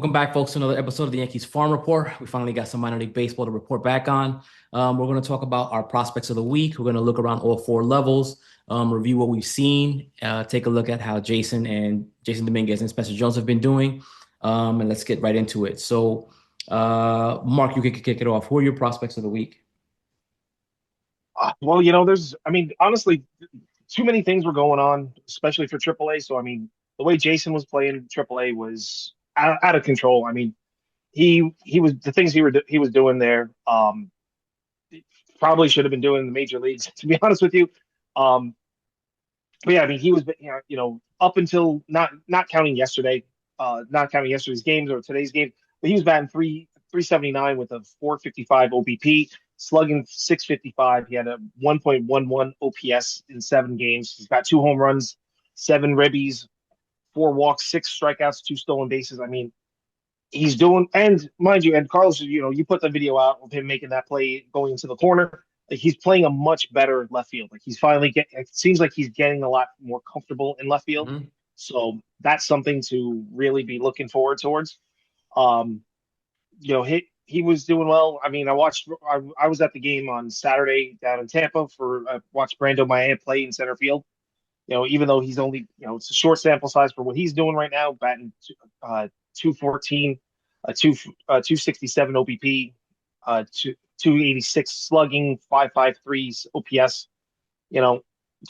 Welcome back, folks, to another episode of the Yankees Farm Report. We finally got some minor league baseball to report back on. We're going to talk about our prospects of the week. We're going to look around all four levels, review what we've seen, take a look at how Jasson Domínguez and Spencer Jones have been doing, and let's get right into it. So, Mark, you can kick it off. Who are your prospects of the week? honestly, too many things were going on, especially for AAA. So, I mean, the way Jason was playing in AAA was out of control. I mean, he was the things he was doing there. Probably should have been doing in the major leagues, to be honest with you. Um, but yeah, I mean, he was up until not counting yesterday, not counting yesterday's games or today's game, but he was batting 379 with a 455 OBP, slugging 655. He had a 1.11 OPS in 7 games. He's got 2 home runs, 7 ribbies, 4 walks, 6 strikeouts, 2 stolen bases. I mean, he's doing, and mind you, and Carlos, you put the video out of him making that play going into the corner. Like, he's playing a much better left field. Like, he's finally it seems like he's getting a lot more comfortable in left field. Mhm. So that's something to really be looking forward towards. Um, he was doing well. I mean, I was at the game on Saturday down in Tampa for watched Brando Maya play in center field. Even though he's only, it's a short sample size for what he's doing right now, batting 214, 267 OBP, 286 slugging, 553 OPS. You know,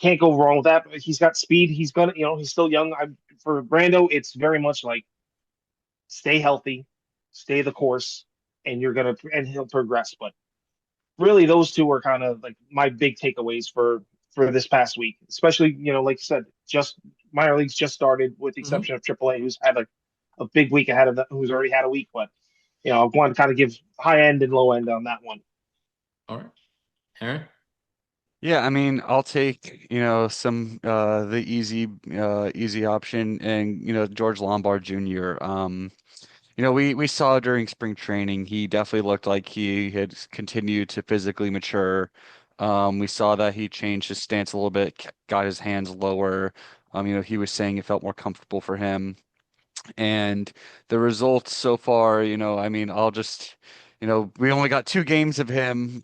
can't go wrong with that. But he's got speed. He's still young. For Brando, it's very much like stay healthy, stay the course, and he'll progress. But really, those two are kind of like my big takeaways for this past week, especially, like you said, just minor leagues just started with the Mhm. exception of AAA, who's had a big week ahead of them, who's already had a week. But, I want to kind of give high end and low end on that one. All right, Aaron. Yeah, I mean, I'll take, some the easy option and George Lombard Jr. We saw during spring training he definitely looked like he had continued to physically mature. We saw that he changed his stance a little bit, got his hands lower. He was saying it felt more comfortable for him. And the results so far, I mean, I'll just, we only got 2 games of him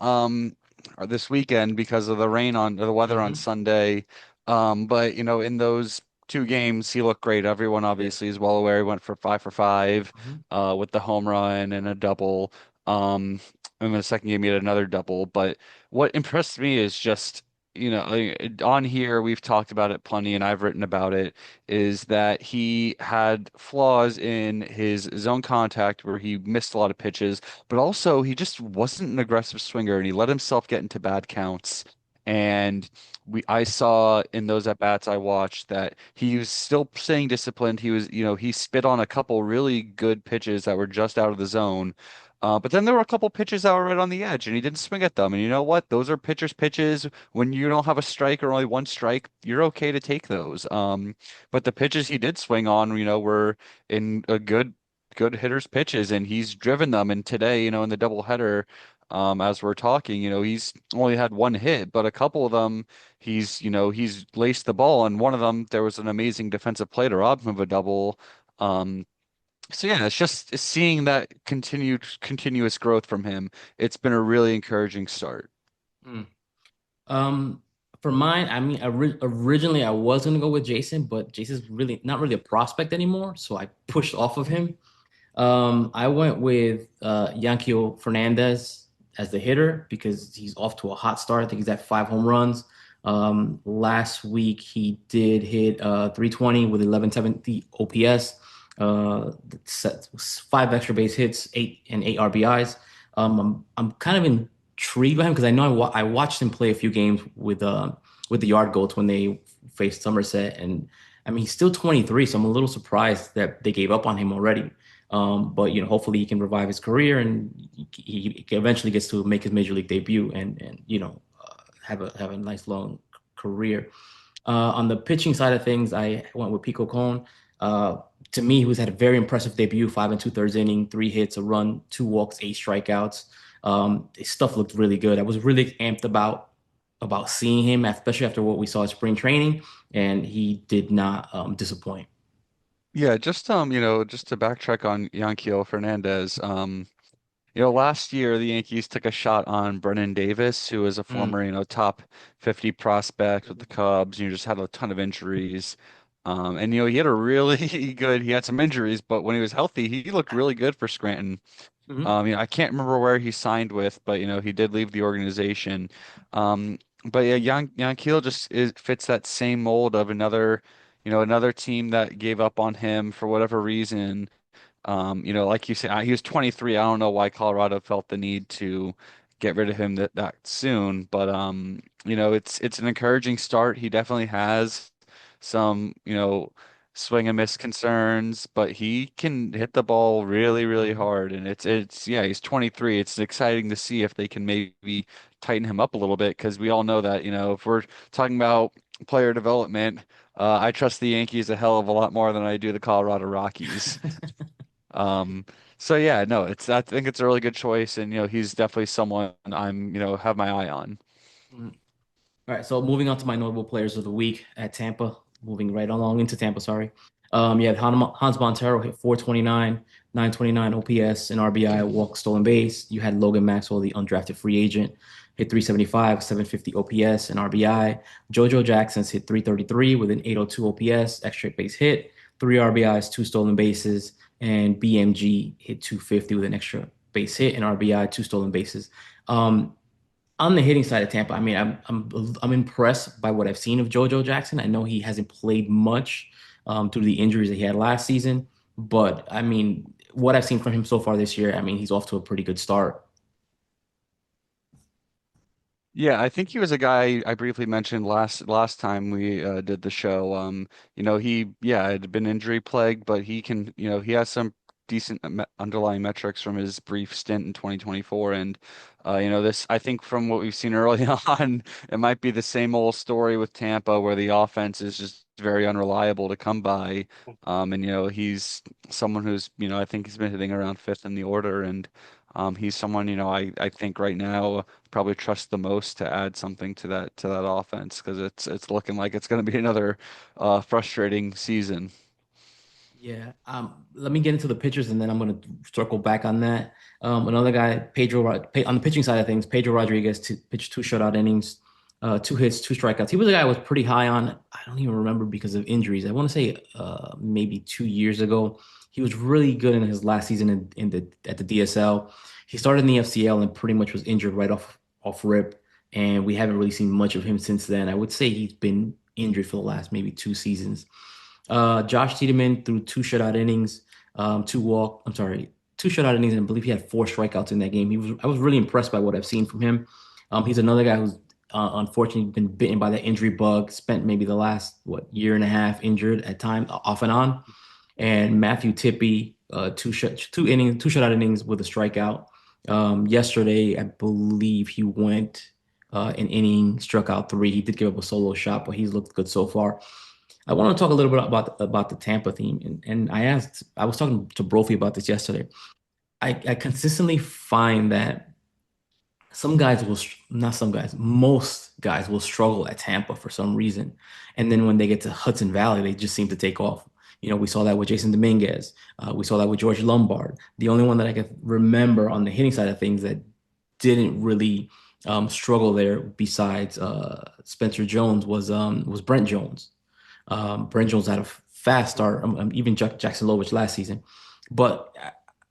this weekend because of the weather on Mhm. Sunday. But in those 2 games, he looked great. Everyone Yeah. obviously is well aware he went for five, Mhm. with the home run and a double. Um, and the second game he had another double. But what impressed me is just, on here we've talked about it plenty, and I've written about it is that he had flaws in his zone contact where he missed a lot of pitches, but also he just wasn't an aggressive swinger and he let himself get into bad counts. And I saw in those at bats I watched that he was still staying disciplined. He spit on a couple really good pitches that were just out of the zone. But then there were a couple pitches that were right on the edge, and he didn't swing at them. And you know what? Those are pitchers' pitches. When you don't have a strike or only one strike, you're okay to take those. But the pitches he did swing on, were in a good hitter's pitches, and he's driven them. And today, in the doubleheader, as we're talking, he's only had one hit, but a couple of them, he's laced the ball, and one of them, there was an amazing defensive play to rob him of a double. Um, so yeah, it's just seeing that continuous growth from him. It's been a really encouraging start. Mm. Um, for mine, I mean, originally I was gonna go with Jasson, but Jason's really not really a prospect anymore, so I pushed off of him. I went with Yankel Fernandez as the hitter because he's off to a hot start. I think he's at 5 home runs. Last week he did hit 320 with 1170 OPS, five extra base hits, eight RBIs. I'm kind of intrigued by him because I know I watched him play a few games with the Yard Goats when they faced Somerset, and I mean he's still 23, so I'm a little surprised that they gave up on him already. But hopefully he can revive his career and he eventually gets to make his major league debut and have a nice long career. On the pitching side of things, I went with Pico Cone. Uh, to me, who's had a very impressive debut, 5 and 2/3 inning, 3 hits, a run, 2 walks, 8 strikeouts. His stuff looked really good. I was really amped about seeing him, especially after what we saw at spring training, and he did not disappoint. Yeah, just just to backtrack on Yanquiel Fernandez, last year the Yankees took a shot on Brennan Davis, who was a Mm, former, top 50 prospect with the mhm, Cubs, just had a ton of injuries. And he had a really he had some injuries, but when he was healthy, he looked really good for Scranton. mhm, I can't remember where he signed with, but he did leave the organization. But yeah, Yanquiel fits that same mold of another team that gave up on him for whatever reason. Like you said, he was 23. I don't know why Colorado felt the need to get rid of him that soon, but it's an encouraging start. He definitely has some, swing and miss concerns, but he can hit the ball really, really mhm. hard. And yeah, he's 23. It's exciting to see if they can maybe tighten him up a little bit because we all know that, if we're talking about player development, I trust the Yankees a hell of a lot more than I do the Colorado Rockies. Um, so yeah, no, I think it's a really good choice, and he's definitely someone have my eye on. Mm. All right, so moving on to my notable players of the week at Tampa, moving right along into Tampa, sorry. You had Hans Montero hit 429, 929 OPS, and RBI, walk, stolen base. You had Logan Maxwell, the undrafted free agent, hit 375, 750 OPS and RBI. JoJo Jackson's hit 333 with an 802 OPS, extra base hit, three RBIs, two stolen bases, and BMG hit 250 with an extra base hit and RBI, two stolen bases. Um, on the hitting side of Tampa, I mean, I'm impressed by what I've seen of JoJo Jackson. I know he hasn't played much due to the injuries that he had last season, but I mean, what I've seen from him so far this year, I mean, he's off to a pretty good start. Yeah, I think he was a guy I briefly mentioned last time we did the show. He had been injury plagued, but he has some decent underlying metrics from his brief stint in 2024. And this I think from what we've seen early on, it might be the same old story with Tampa, where the offense is just very unreliable to come by. And he's someone who's I think he's been hitting around fifth in the order, and he's someone I think right now probably trust the most to add something to that offense because it's looking like it's going to be another frustrating season. Yeah. Let me get into the pitchers and then I'm going to circle back on that. Another guy, on the pitching side of things, Pedro Rodriguez pitched two shutout innings, two hits, two strikeouts. He was a guy I was pretty high on. I don't even remember because of injuries. I want to say maybe 2 years ago. He was really good in his last season at the DSL. He started in the FCL and pretty much was injured right off rip, and we haven't really seen much of him since then. I would say he's been injured for the last maybe 2 seasons. Josh Tiedemann threw two shutout innings, two shutout innings, and I believe he had four strikeouts in that game. I was really impressed by what I've seen from him. He's another guy who's unfortunately been bitten by that injury bug, spent maybe the last, year and a half injured at times, off and on. And Matthew Tippy, two shutout innings with a strikeout. Yesterday, I believe he went an inning, struck out three. He did give up a solo shot, but he's looked good so far. I want to talk a little bit about the Tampa theme, and I was talking to Brophy about this yesterday. I consistently find that not some guys, most guys will struggle at Tampa for some reason, and then when they get to Hudson Valley, they just seem to take off. We saw that with Jasson Domínguez. We saw that with George Lombard. The only one that I can remember on the hitting side of things that didn't really struggle there, besides Spencer Jones, was Brent Jones. Brent Jones had a fast start, even Jackson Lovich last season. But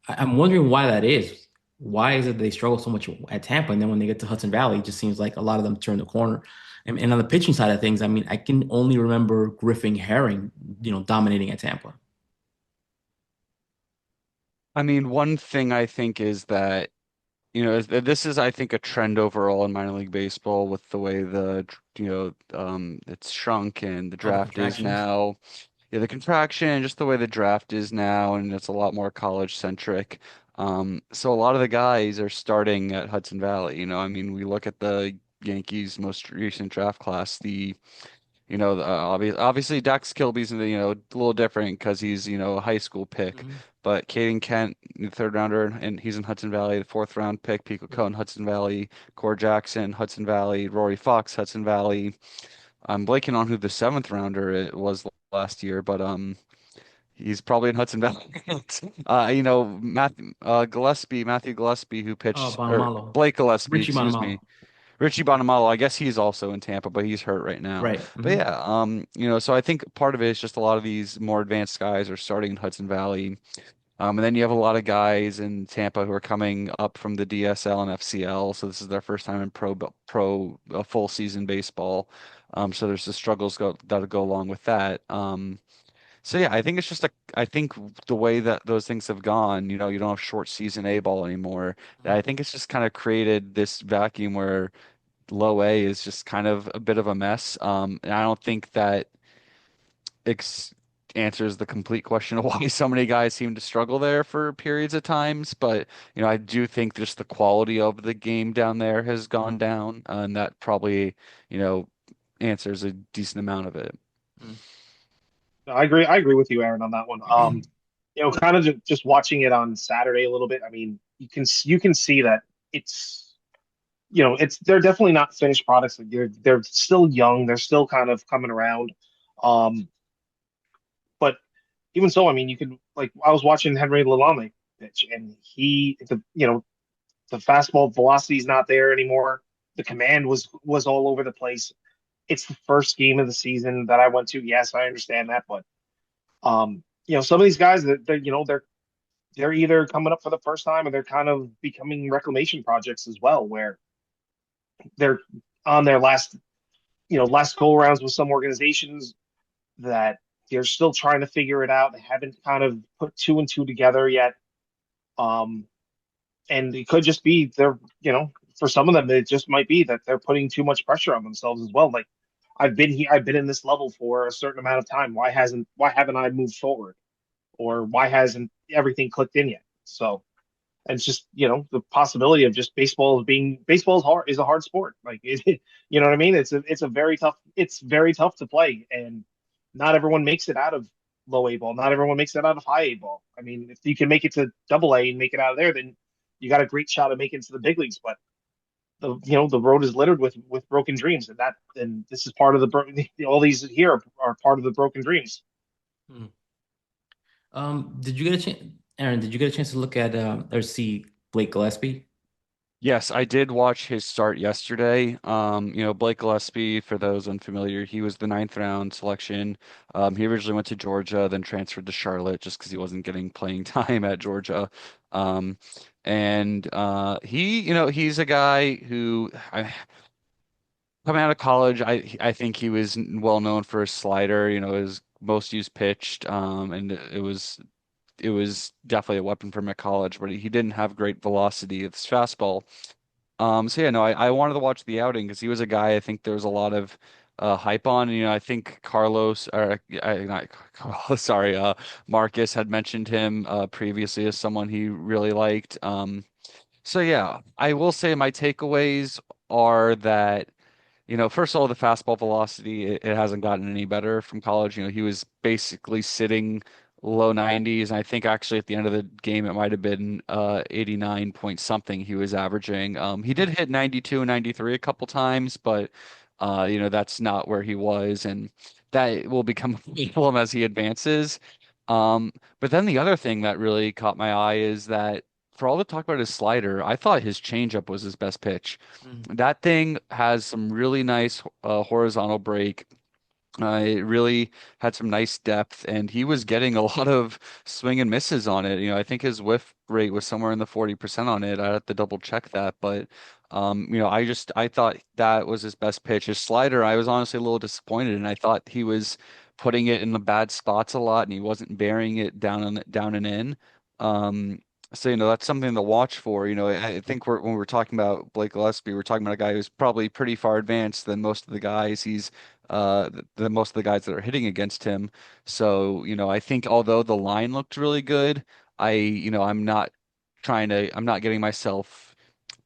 I'm wondering why that is. Why is it they struggle so much at Tampa, and then when they get to Hudson Valley, it just seems like a lot of them turn the corner. And on the pitching side of things, I mean, I can only remember Griffin Herring, dominating at Tampa. I mean, one thing I think is that this is I think a trend overall in minor league baseball with the way it's shrunk and the All the draft is contractions. now. Yeah, the contraction, just the way the draft is now, and it's a lot more college centric. So a lot of the guys are starting at Hudson Valley. I mean, we look at the Yankees' most recent draft class. Obviously Dax Kilby's a little different because he's a high school pick, Hmm. but Caden Kent, the third rounder, and he's in Hudson Valley. The fourth round pick, Pico Cone, Hmm. Hudson Valley. Core Jackson, Hudson Valley. Rory Fox, Hudson Valley. I'm blanking on who the seventh rounder it was last year, but He's probably in Hudson Valley. Matthew Gillespie, who pitched, or Bonamalo. Blake Gillespie, Richie excuse me. Bonamalo. Richie Bonamalo, I guess he's also in Tampa, but he's hurt right now. Right. But Hmm. yeah, so I think part of it is just a lot of these more advanced guys are starting in Hudson Valley. And then you have a lot of guys in Tampa who are coming up from the DSL and FCL, so this is their first time in full season baseball. So there's the struggles that'll go along with that. So yeah, I think it's just I think the way that those things have gone, you don't have short season A ball anymore. I think it's just kind of created this vacuum where low A is just kind of a bit of a mess. And I don't think that ex answers the complete question of why so many guys seem to struggle there for periods of times. But, I do think just the quality of the game down there has gone Hmm. down, and that probably, you know, answers a decent amount of it. No, I agree with you, Aaron, on that one. Kind of just watching it on Saturday a little bit. I mean, you can see that it's it's they're definitely not finished products. Like, they're still young. They're still kind of coming around. Um, but even so, I mean, you could like I was watching Henry Lalame pitch, and the fastball velocity is not there anymore. The command was all over the place. It's the first game of the season that I went to. Yes, I understand that, but some of these guys that they're either coming up for the first time or they're kind of becoming reclamation projects as well, where they're on their last go rounds with some organizations that they're still trying to figure it out. They haven't kind of put two and two together yet. Um, and it could just be for some of them, it just might be that they're putting too much pressure on themselves as well. Like I've been here, I've been in this level for a certain amount of time. Why haven't I moved forward? Or why hasn't everything clicked in yet? So, and it's just the possibility of just baseball is a hard sport. Like you know what I mean? It's very tough to play, and not everyone makes it out of low A ball. Not everyone makes it out of high A ball. I mean, if you can make it to double A and make it out of there, then you got a great shot at making it to the big leagues. But the road is littered with broken dreams, and this is part of all these here are part of the broken dreams. Hmm. Did you get a chance, Aaron? Did you get a chance to look at or see Blake Gillespie? Yes, I did watch his start yesterday. Blake Gillespie, for those unfamiliar, he was the ninth round selection. He originally went to Georgia, then transferred to Charlotte just because he wasn't getting playing time at Georgia. Um, and he's a guy who, coming out of college, I think he was well known for his slider, his most used pitched, and it was definitely a weapon for him at college, but he didn't have great velocity of his fastball. So yeah, no, I wanted to watch the outing because he was a guy I think there was a lot of hype on. And, I think Carlos, or not Carlos, sorry, Marcus had mentioned him previously as someone he really liked. So yeah, I will say my takeaways are that. First of all, the fastball velocity, it hasn't gotten any better from college. He was basically sitting low 90s, and I think actually at the end of the game it might have been 89 point something he was averaging. He did hit 92 and 93 a couple times, but that's not where he was, and that will become a problem as he advances. But then the other thing that really caught my eye is that for all the talk about his slider, I thought his changeup was his best pitch. Mm. That thing has some really nice horizontal break. It really had some nice depth, and he was getting a lot of swing and misses on it. I think his whiff rate was somewhere in the 40% on it. I have to double check that, but I thought that was his best pitch. His slider, I was honestly a little disappointed, and I thought he was putting it in the bad spots a lot, and he wasn't burying it down and in. Um, so that's something to watch for. I think when we're talking about Blake Gillespie, we're talking about a guy who's probably pretty far advanced than most of the guys than most of the guys that are hitting against him. So, I think although the line looked really good, I'm not getting myself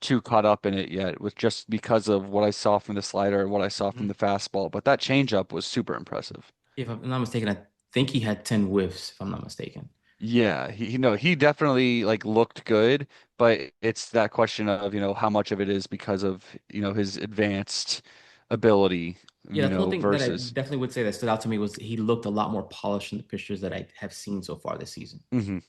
too caught up in it yet with just because of what I saw from the slider and what I saw from Mhm. the fastball. But that changeup was super impressive. If I'm not mistaken, I think he had 10 whiffs, if I'm not mistaken. Yeah, he definitely like looked good, but it's that question of, how much of it is because of, his advanced ability. Yeah, that's one thing that I versus. definitely would say that stood out to me was he looked a lot more polished in the pictures that I have seen so far this season. Mhm.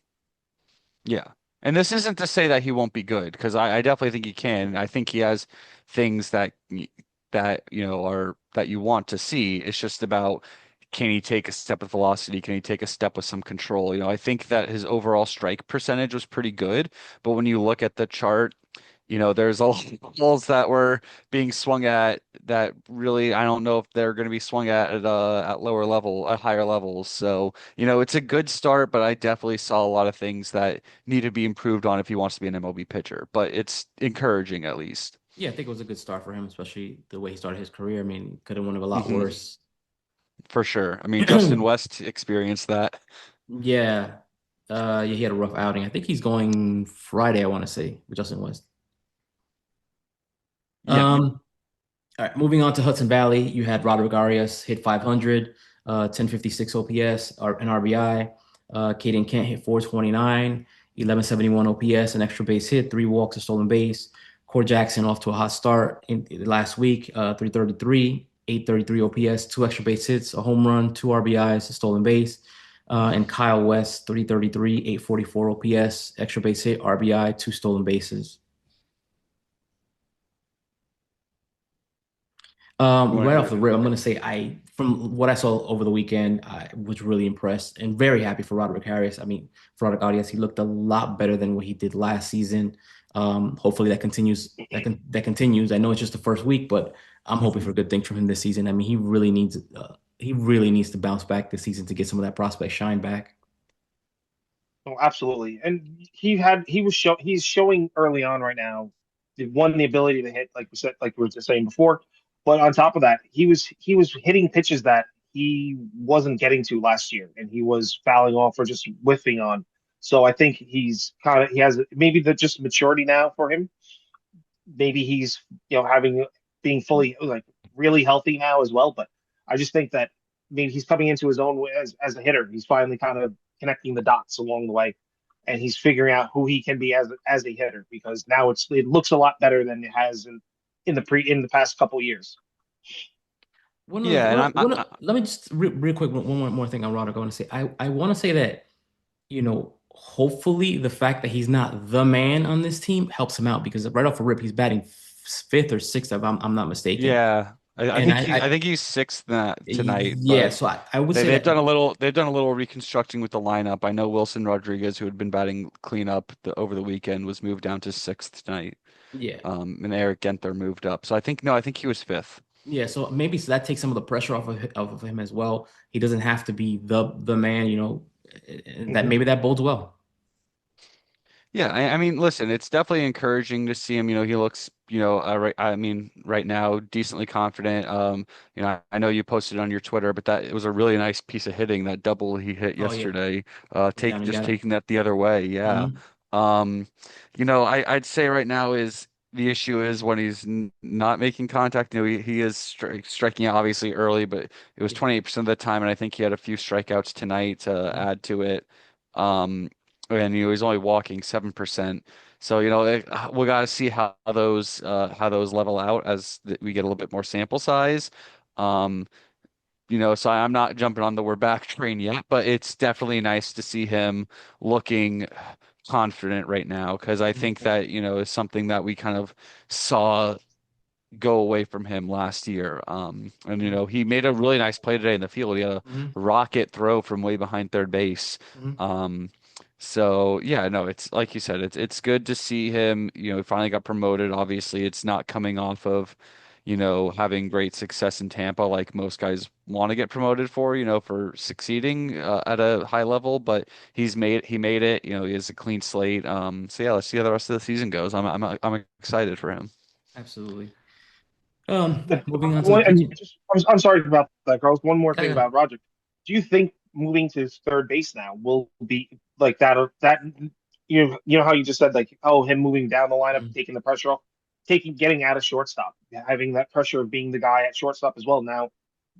Yeah. And this isn't to say that he won't be good, because I definitely think he can. I think he has things that are that you want to see. It's just about, can he take a step with velocity? Can he take a step with some control? I think that his overall strike percentage was pretty good, but when you look at the chart, there's a lot of balls that were being swung at that really, I don't know if they're going to be swung at lower level, at higher levels. So, it's a good start, but I definitely saw a lot of things that need to be improved on if he wants to be an MLB pitcher. But it's encouraging at least. Yeah, I think it was a good start for him, especially the way he started his career. I mean, could have won it a lot Hmm. worse. For sure. I mean, Justin West experienced that. Yeah. Yeah, he had a rough outing. I think he's going Friday, I want to say, with Justin West. Yeah. Um, all right, moving on to Hudson Valley, you had Roderick Arias hit 500, 1056 OPS, an RBI. Caden Kent hit 429, 1171 OPS, an extra base hit, three walks, a stolen base. Core Jackson off to a hot start in last week, 333, 833 OPS, two extra base hits, a home run, two RBIs, a stolen base. And Kyle West, 333, 844 OPS, extra base hit, RBI, two stolen bases. You want Right to off hear? the rip, I'm gonna say from what I saw over the weekend, I was really impressed and very happy for Roderick Harris. I mean, for Roderick Arias, he looked a lot better than what he did last season. Hopefully that continues. That continues. I know it's just the first week, but I'm hoping for good things from him this season. I mean, he really needs to bounce back this season to get some of that prospect shine back. Oh, absolutely. And he's showing early on right now the ability to hit, like we said, like we were just saying before. But on top of that, he was hitting pitches that he wasn't getting to last year, and he was fouling off or just whiffing on. So I think he has maybe the just maturity now for him. Maybe he's having being fully like really healthy now as well. But I just think that, I mean, he's coming into his own as a hitter. He's finally kind of connecting the dots along the way, and he's figuring out who he can be as a hitter, because now it looks a lot better than it has in the past couple years. Yeah, and Let me just real quick one more thing on Roderick. I want to say I want to say that hopefully the fact that he's not the man on this team helps him out because right off the rip, he's batting fifth or sixth, if I'm not mistaken. yeah, I And think he's sixth tonight, yeah, but so I would They say they've that, done a little they've done a little reconstructing with the lineup. I know Wilson Rodriguez, who had been batting cleanup over the weekend, was moved down to sixth tonight. yeah, And Eric Genther moved up. So I think no, I think he was fifth. yeah. So maybe that takes some of the pressure off of him as well. He doesn't have to be the man, and that Hmm. maybe that bodes well. Yeah, I mean, listen, it's definitely encouraging to see him. He looks, right, I mean, right now, decently confident. I know you posted on your Twitter, but that it was a really nice piece of hitting, that double he hit Oh yeah, yesterday. went down and got it. Taking that the other way. Yeah. Hmm. Um, I'd say right now is the issue is when he's n not making contact. He is striking out obviously early, but it was Yeah. 28% of the time, and I think he had a few strikeouts tonight to Mhm. add to it. Um, and he's only walking 7%. So we got to see how those level out as we get a little bit more sample size. Um, so I'm not jumping on the we're back train yet, but it's definitely nice to see him looking confident right now, because I think Mhm. that is something that we kind of saw go away from him last year. And Mhm. he made a really nice play today in the field. He had a Mhm. rocket throw from way behind third base. Mhm. Um, so yeah, no, it's like you said, it's good to see him. He finally got promoted. Obviously, it's not coming off of, having great success in Tampa like most guys want to get promoted for succeeding at a high level. But he made it. He has a clean slate. So yeah, let's see how the rest of the season goes. I'm excited for him. Absolutely. The, Moving on to the and pitching. I'm sorry about that, Carlos. One more thing Yeah. about Roger. Do you think moving to third base now will be like that? Or that you know how you just said, like, oh, him moving down the lineup, Mhm. taking the pressure off, getting out of shortstop, having that pressure of being the guy at shortstop as well. Now,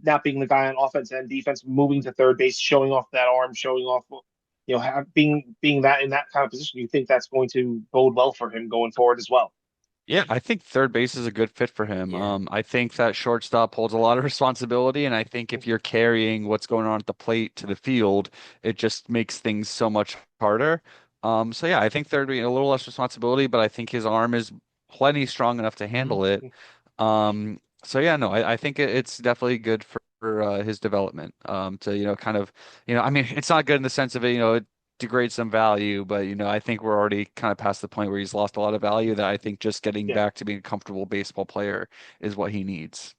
not being the guy on offense and defense, moving to third base, showing off that arm, showing off, being that in that kind of position. You think that's going to bode well for him going forward as well? Yeah, I think third base is a good fit for him. Yeah. I think that shortstop holds a lot of responsibility, and I think if you're carrying what's going on at the plate to the field, it just makes things so much harder. So yeah, I think third base a little less responsibility, but I think his arm is plenty strong enough to Mhm. handle it. So yeah, no, I think it's definitely good for his development. To kind of I mean, it's not good in the sense of it degrade some value, but I think we're already kind of past the point where he's lost a lot of value that I think just getting Yeah, back to being a comfortable baseball player is what he needs.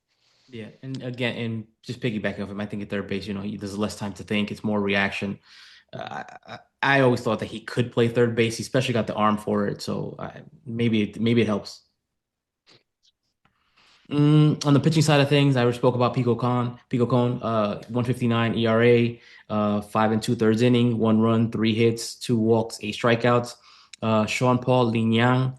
Yeah, and again, and just piggybacking off him, I think at third base, there's less time to think. It's more reaction. I always thought that he could play third base. He especially got the arm for it, so maybe it helps. On the pitching side of things, I already spoke about Pico Con. Pico Con, 159 ERA, 5 and 2/3 inning, 1 run, 3 hits, 2 walks, 8 strikeouts. Sean Paul Lin Yang,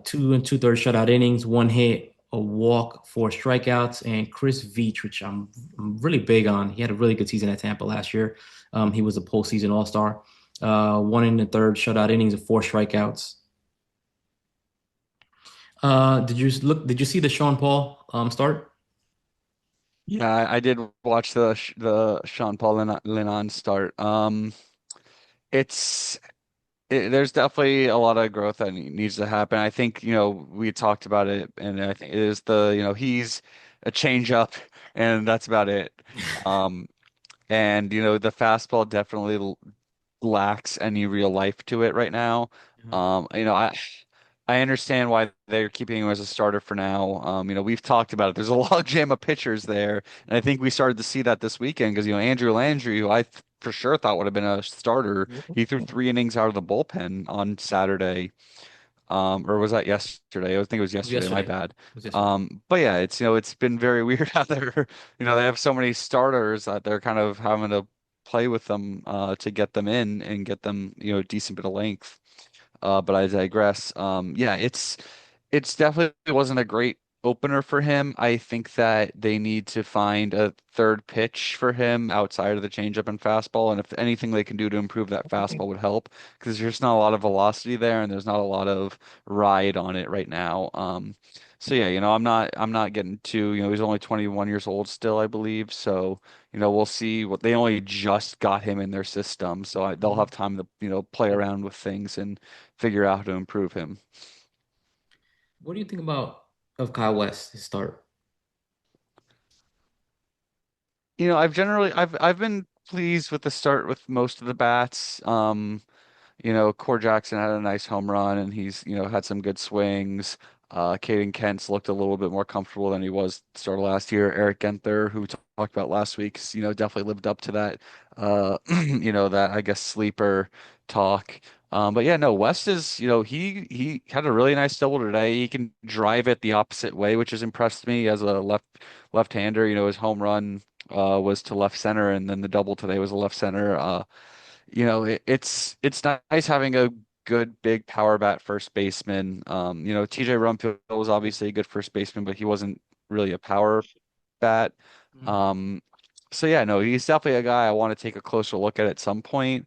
2 and 2/3 shutout innings, 1 hit, a walk, 4 strikeouts, and Chris Veach, which I'm really big on. He had a really good season at Tampa last year. He was a postseason All-Star. 1 and a third shutout innings, and 4 strikeouts. Did you see the Sean Paul start? Yeah, I did watch the Sean Paul Linan start. It's there's definitely a lot of growth that needs to happen. I think, we talked about it, and I think it is he's a change up, and that's about it. Um, and the fastball definitely lacks any real life to it right now. Uh-huh. I understand why they're keeping him as a starter for now. We've talked about it. There's a log jam of pitchers there, and I think we started to see that this weekend because Andrew Landry, who for sure thought would have been a starter, he threw 3 innings out of the bullpen on Saturday. Or was that yesterday? I think it was It was yesterday. My yesterday. It bad. was yesterday. But yeah, it's been very weird how they have so many starters that they're kind of having to play with them to get them in and get them a decent bit of length. But I digress. Yeah, it's definitely wasn't a great opener for him. I think that they need to find a third pitch for him outside of the changeup and fastball, and if anything they can do to improve that fastball would help because there's not a lot of velocity there and there's not a lot of ride on it right now. So yeah, I'm not getting too, he's only 21 years old still, I believe. So, we'll see what they only just got him in their system, so they'll Mhm. have time to, play yeah. around with things and figure out how to improve him. What do you think about of Kyle West, his start? I've been pleased with the start with most of the bats. Core Jackson had a nice home run and he's, had some good swings. Caden Kent's looked a little bit more comfortable than he was at the start of last year. Eric Genther, who we talked about last week, definitely lived up to that, that I guess sleeper talk. But yeah, no, West is, he had a really nice double today. He can drive it the opposite way, which has impressed me as a left-hander. His home run was to left center, and then the double today was a left center. It's nice having a good big power bat first baseman. TJ Rumfield was obviously a good first baseman, but he wasn't really a power bat. Mhm. Um, so yeah, no, he's definitely a guy I want to take a closer look at some point.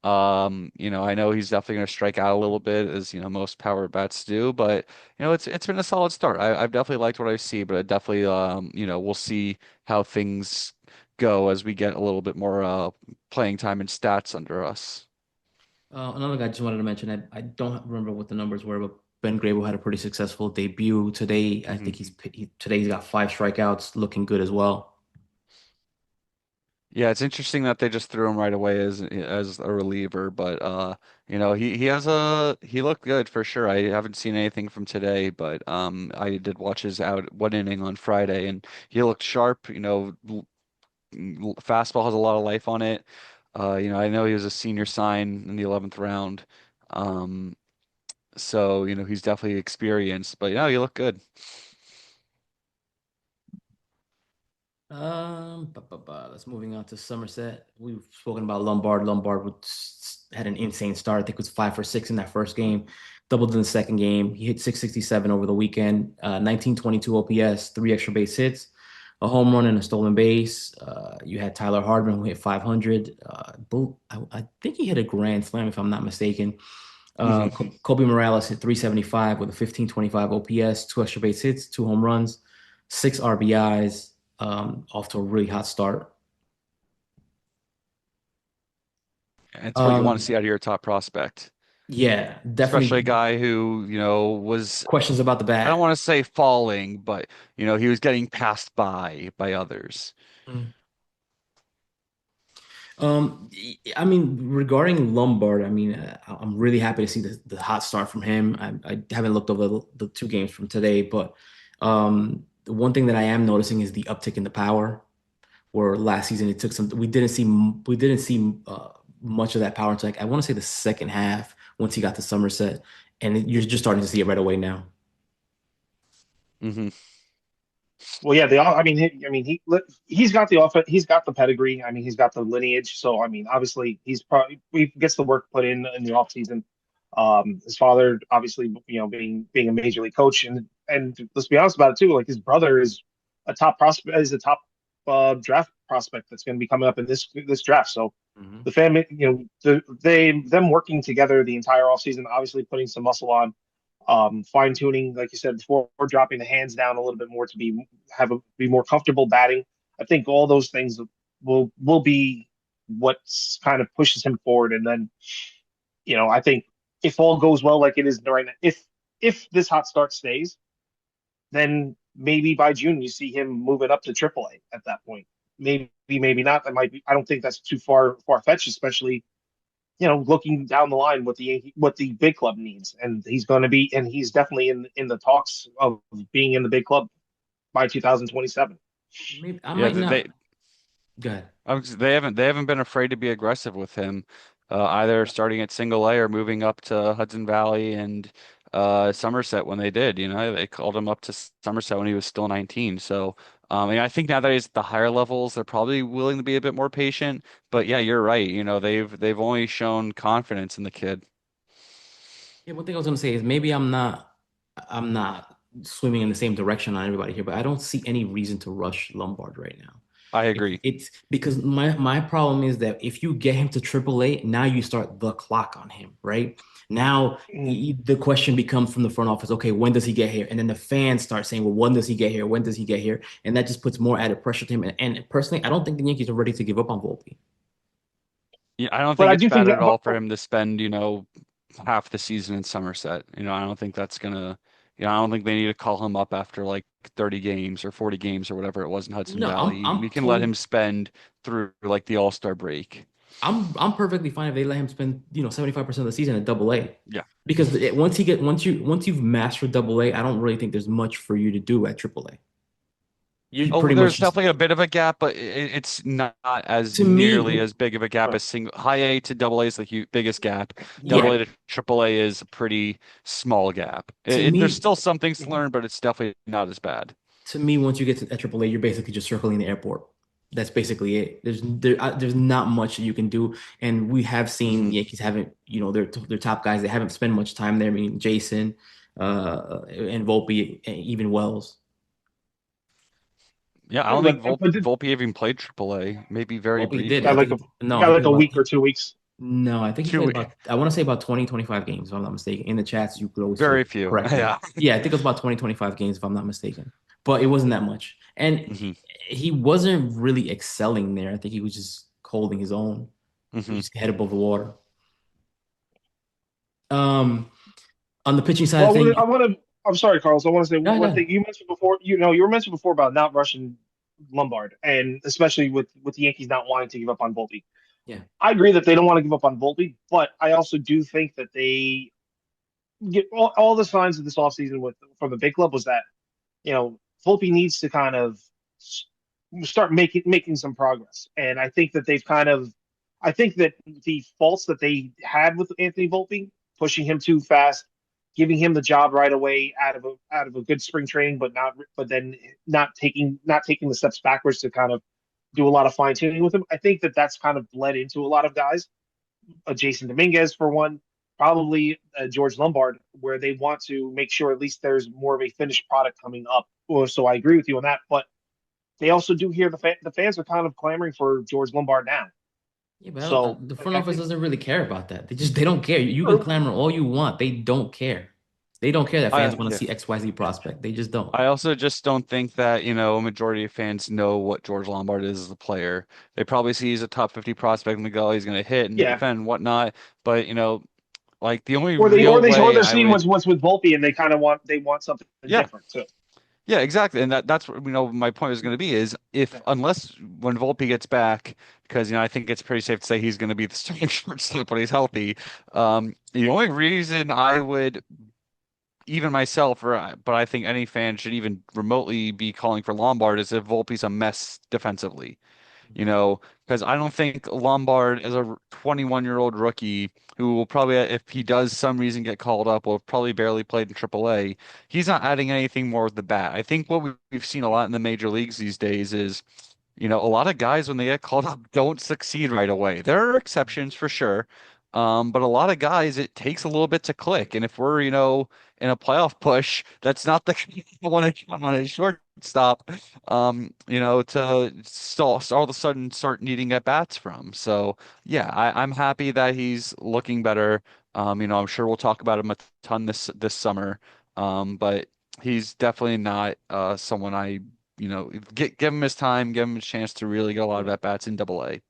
I know he's definitely going to strike out a little bit as, most power bats do, but it's been a solid start. I've definitely liked what I see, but it definitely we'll see how things go as we get a little bit more playing time and stats under us. Another guy I just wanted to mention, I don't remember what the numbers were, but Ben Grable had a pretty successful debut today. I Mhm. think today he's got 5 strikeouts, looking good as well. Yeah, it's interesting that they just threw him right away as a reliever, but he looked good for sure. I haven't seen anything from today, but I did watch his out one inning on Friday and he looked sharp. Fastball has a lot of life on it. I know he was a senior sign in the 11th round. Um, so he's definitely experienced, but he looked good. Let's moving on to Somerset. We've spoken about Lombard. Lombard had an insane start. I think it was 5 for 6 in that first game, doubled in the second game. He hit 667 over the weekend, 1922 OPS, 3 extra base hits, a home run and a stolen base. You had Tyler Hardman who hit 500. I think he hit a grand slam if I'm not mistaken. Hmm. Kobe Morales hit 375 with a 1525 OPS, two extra base hits, two home runs, six RBIs, off to a really hot start. It's what you want to see Um, out of your top prospect, yeah, especially a definitely guy who, was, questions about the I don't bat. want to say falling, but he was getting passed by others. Mm. I mean, regarding Lombard, I mean, I'm really happy to see the hot start from him. I haven't looked over the two games from today, but the one thing that I am noticing is the uptick in the power. Where last season it took some, we didn't see much of that power until like I want to say the second half once he got to Somerset, and you're just starting to see it right away now. Hmm. Well, yeah, they all. He's got the he's got the pedigree. I mean, he's got the lineage. So, I mean, obviously, he's probably he gets the work put in the off season. His father, obviously, being a major league coach, and let's be honest about it too. Like his brother is a top prospect, is a top draft prospect that's going to be coming up in this draft. So, Hmm. the family, them working together the entire off season, obviously putting some muscle on, fine tuning, like you said before, dropping the hands down a little bit more to be more comfortable batting. I think all those things will be what's kind of pushes him forward. And then, I think if all goes well, like it is right now, if this hot start stays, then maybe by June you see him moving up to AAA at that point. Maybe not. That might be. I don't think that's too far fetched, especially looking down the line what the big club needs, and he's definitely in the talks of being in the big club by 2027. Maybe I Yeah, might not. Go ahead. they haven't been afraid to be aggressive with him, either starting at single A or moving up to Hudson Valley and Somerset when they did. They called him up to Somerset when he was still 19. So, and I think now that he's at the higher levels, they're probably willing to be a bit more patient. But yeah, you're right. They've only shown confidence in the kid. Yeah, one thing I was gonna say is maybe I'm not swimming in the same direction on everybody here, but I don't see any reason to rush Lombard right now. I It's agree. it's because my problem is that if you get him to AAA, now you start the clock on him, right? Now Mm. the question becomes from the front office, okay, when does he get here? And then the fans start saying, well, when does he get here? When does he get here? And that just puts more added pressure to him. And personally, I don't think the Yankees are ready to give up on Volpe. Yeah, I don't But think I it's do think bad that, at all for him to spend, half the season in Somerset. I don't think that's gonna, I don't think they need to call him up after like 30 games or 40 games or whatever it was in Hudson No, Valley. We can let him spend through like the All-Star break. I'm perfectly fine if they let him spend 75% of the season at Double A, Yeah. because once you've mastered Double A, I don't really think there's much for you to do at Triple A. You Oh, pretty much there's just definitely a bit of a gap, but it's not as to nearly me, as big of a gap as single high A to double A is the biggest gap. Double yeah, A to triple A is a pretty small gap. to There's me still some things to learn, but it's definitely not as bad. to me once you get to at Triple A, you're basically just circling the airport. That's basically it. There's not much that you can do, and we have seen Hmm. the Yankees haven't their top guys, they haven't spent much time there. I mean, Jason, and Volpe, and even Wells. Yeah, I Yeah, don't think but Volpe even played triple A, maybe very Volpe did. got I briefly. like think no, got he like played a about week or 2 weeks. no, I think he played Two, about, I want to say about 20, 25 games, if I'm not mistaken. In the chats, you could always feel very few. correct me. Yeah. Yeah, I think it was about 20, 25 games, if I'm not mistaken. But it wasn't that much. And Hmm. he wasn't really excelling there. I think he was just holding his own. He Hmm. was just head above the water. Um, on the pitching side Well, of things, I'm sorry, Carlos. I want to say go one thing ahead. you mentioned before. You were mentioned before about not rushing Lombard, and especially with the Yankees not wanting to give up on Volpe. Yeah. I agree that they don't want to give up on Volpe, but I also do think that they get all the signs of this offseason from the big club was that Volpe needs to kind of start making some progress, and I think that the faults that they had with Anthony Volpe, pushing him too fast, giving him the job right away out of a good spring training, but then not taking the steps backwards to kind of do a lot of fine tuning with him. I think that that's kind of bled into a lot of guys, Jasson Domínguez for one, probably George Lombard, where they want to make sure at least there's more of a finished product coming up. So I agree with you on that, but they also do hear the fans are kind of clamoring for George Lombard now. Yeah, but So the front I office think doesn't really care about that. They don't care. You can true. clamor all you want. They don't care. They don't care that fans want to Yeah. see XYZ prospect. They just don't. I also just don't think that, a majority of fans know what George Lombard is as a player. They probably see he's a top 50 prospect and they go, "Oh, he's going to hit and Yeah. defend and whatnot." But, like the only Or real they or way they're I seeing would, what's with Volpe and they want something yeah, different too. yeah, exactly. And that's what, my point was going to be is if, Yeah. unless when Volpe gets back, because, I think it's pretty safe to say he's going to be the starting shortstop when he's healthy. The only reason I would even myself, but I think any fan should even remotely be calling for Lombard is if Volpe's a mess defensively. Because I don't think Lombard is a 21-year-old rookie who will probably, if he does some reason get called up, will have probably barely played in AAA. He's not adding anything more with the bat. I think what we've seen a lot in the major leagues these days is, a lot of guys when they get called up don't succeed right away. There are exceptions for sure. But a lot of guys, it takes a little bit to click. And if we're, in a playoff push, that's not the one on a shortstop, to all of a sudden start needing at bats from. So yeah, I'm happy that he's looking better. I'm sure we'll talk about him a ton this summer. But he's definitely not someone give him his time, give him a chance to really get a lot of Yeah. at bats in Double A.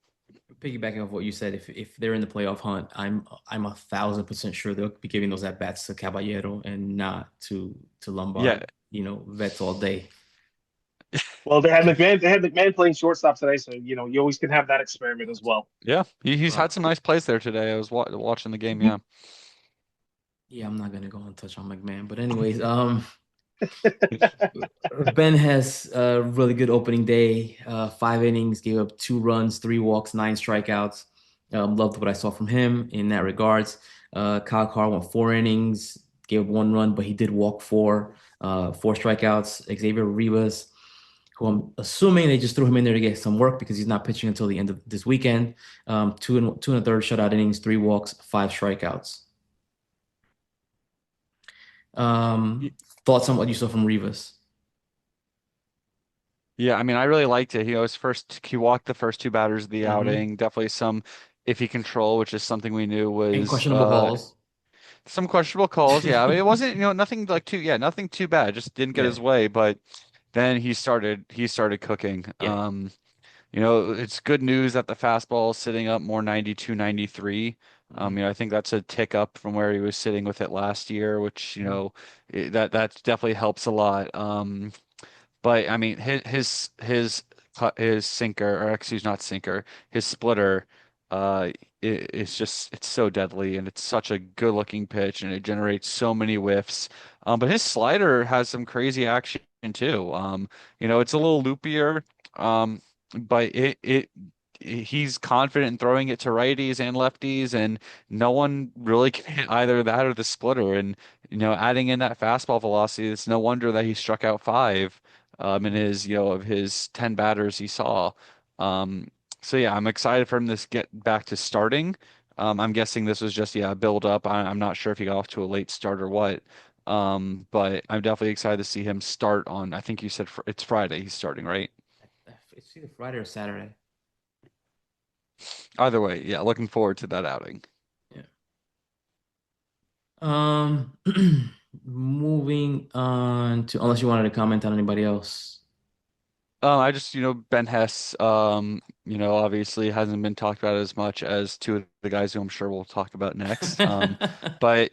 Piggybacking off what you said, if they're in the playoff hunt, I'm 1,000% sure they'll be giving those at bats to Caballero and not to Yeah, Lombard. Vets all day. Well, they had McMahon playing shortstop today, so you always can have that experiment as well. yeah, he's Uh, had some nice plays there today. I was watching the game. Mhm. Yeah, yeah, I'm not gonna go and touch on McMahon, but anyways, Ben has a really good opening day. 5 innings, gave up 2 runs, 3 walks, 9 strikeouts. Loved what I saw from him in that regards. Kyle Carr went 4 innings, gave up 1 run, but he did walk 4 strikeouts. Xavier Rivas, who I'm assuming they just threw him in there to get some work because he's not pitching until the end of this weekend. Two and a third shutout innings, 3 walks, 5 strikeouts. Um, Y- Thoughts on what you saw from Rivas? yeah. I mean, I really liked it. He walked the first two batters of the Hmm. outing. Definitely some iffy control, which is something we knew And was questionable calls. some questionable calls. Yeah, I mean, it wasn't nothing like nothing too bad. Just didn't get Yeah. his way, but then he started cooking. Yeah. It's good news that the fastball is sitting up more 92, 93. Mhm. I think that's a tick up from where he was sitting with it last year, which, that definitely helps a lot. But I mean, his sinker, or excuse not sinker, his splitter, it's so deadly, and it's such a good looking pitch, and it generates so many whiffs. But his slider has some crazy action too. It's a little loopier, but he's confident in throwing it to righties and lefties, and no one really can hit either that or the splitter. And adding in that fastball velocity, it's no wonder that he struck out five in his, of his 10 batters he saw. Um, so yeah, I'm excited for him to get back to starting. I'm guessing this was just, yeah, a build up. I'm not sure if he got off to a late start or what. But I'm definitely excited to see him start on, I think you said it's Friday he's starting, right? It's either Friday or Saturday. Either way, yeah, looking forward to that outing. Yeah. Um, Moving on to, unless you wanted to comment on anybody else. I just, Ben Hess, obviously hasn't been talked about as much as two of the guys who I'm sure we'll talk about next. But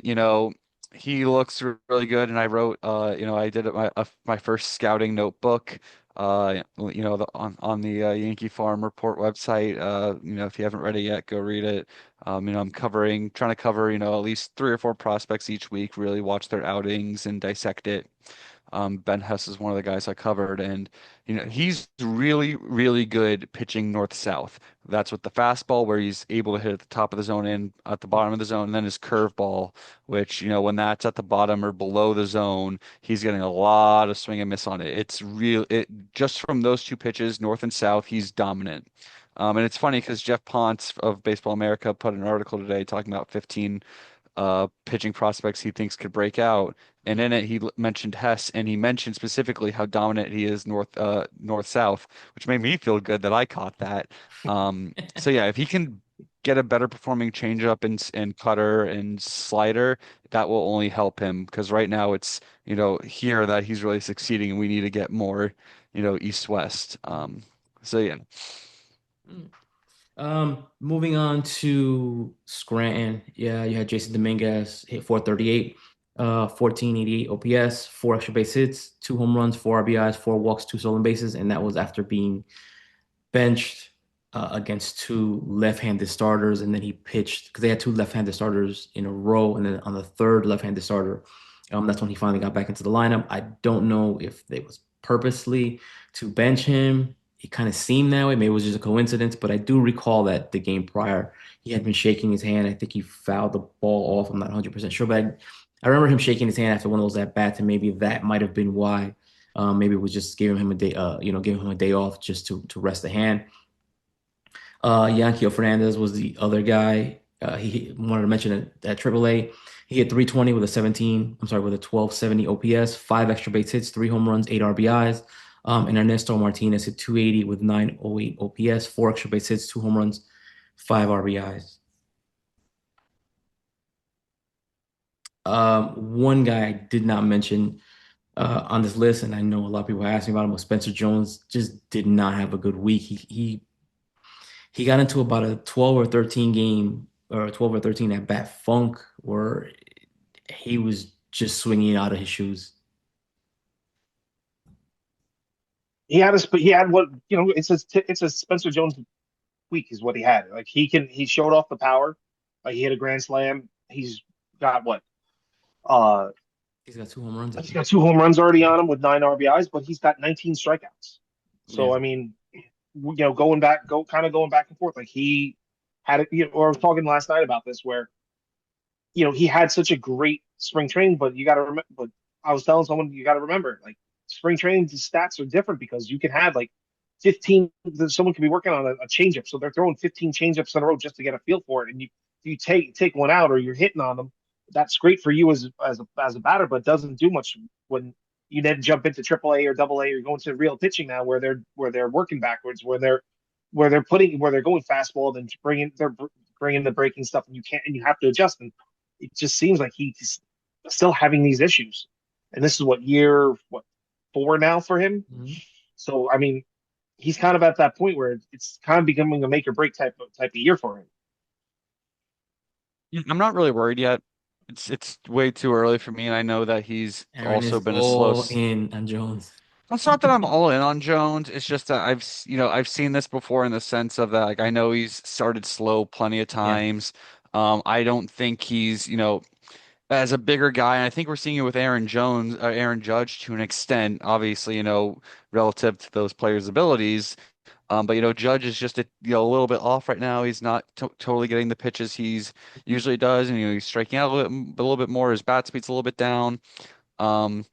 he looks really good, and I wrote, I did my first scouting notebook, on the Yankee Farm Report website. If you haven't read it yet, go read it. I'm trying to cover, at least 3 or 4 prospects each week, really watch their outings and dissect it. Ben Hess is one of the guys I covered, and he's really, really good pitching north-south. That's with the fastball, where he's able to hit at the top of the zone and at the bottom of the zone, and then his curveball, which when that's at the bottom or below the zone, he's getting a lot of swing and miss on it. It's real. It just from those two pitches, north and south, he's dominant. And it's funny because Jeff Ponce of Baseball America put an article today talking about 15 pitching prospects he thinks could break out. And in it, he mentioned Hess, and he mentioned specifically how dominant he is north south, which made me feel good that I caught that. So yeah, if he can get a better performing changeup and cutter and slider, that will only help him because right now it's, here that he's really succeeding and we need to get more, east west. So yeah. Moving on to Scranton. Yeah, you had Jasson Domínguez hit 438, 1488 OPS, four extra base hits, two home runs, four RBIs, four walks, two stolen bases, and that was after being benched against two left-handed starters, and then he pitched because they had two left-handed starters in a row, and then on the third left-handed starter, that's when he finally got back into the lineup. I don't know if they was purposely to bench him. It kind of seemed that way. Maybe it was just a coincidence, but I do recall that the game prior, he had been shaking his hand. I think he fouled the ball off. I'm not 100% sure, but I remember him shaking his hand after one of those at bats, and maybe that might have been why. Maybe it was just giving him a day, giving him a day off just to rest the hand. Yankee Fernandez was the other guy. He wanted to mention it at AAA. He hit 320 with a 17, I'm sorry, with a 1270 OPS, five extra base hits, three home runs, eight RBIs. And Ernesto Martinez hit 280 with 908 OPS, four extra base hits, two home runs, five RBIs. One guy I did not mention on this list, and I know a lot of people asked me about him, was Spencer Jones. Just did not have a good week. He got into about a 12 or 13 game or 12 or 13 at bat funk where he was just swinging out of his shoes. He had what it's a Spencer Jones week is what he had. Like he showed off the power. Like he hit a grand slam. He's got what? Uh, He's got two home runs, I he's think. got two home runs already on him with nine RBIs, but he's got 19 strikeouts. Yeah. So I mean, going back and forth. Like he had it. Or I was talking last night about this where he had such a great spring training, but you got to remember. But I was telling someone you got to remember, like spring training stats are different because you can have like 15. Someone can be working on a changeup, so they're throwing 15 changeups in a row just to get a feel for it, and you take one out or you're hitting on them. That's great for you as a batter, but doesn't do much when you then jump into AAA or Double A or going to real pitching now, where they're working backwards, where they're going fastball, then they're bringing the breaking stuff, and you have to adjust. And it just seems like he's still having these issues. And this is year four now for him. Mhm. So I mean, he's kind of at that point where it's kind of becoming a make or break type of year for him. I'm not really worried yet. It's way too early for me, and I know that he's Aaron also is been a all in on Jones. It's not that I'm all in on Jones. It's just that I've seen this before in the sense of that, like, I know he's started slow plenty of Yeah. times. I don't think he's, as a bigger guy, and I think we're seeing it with Aaron Judge to an extent, obviously, relative to those players' abilities. But Judge is just a little bit off right now. He's not totally getting the pitches he's usually does, and he's striking out a little bit more. His bat speed's a little bit down. Um,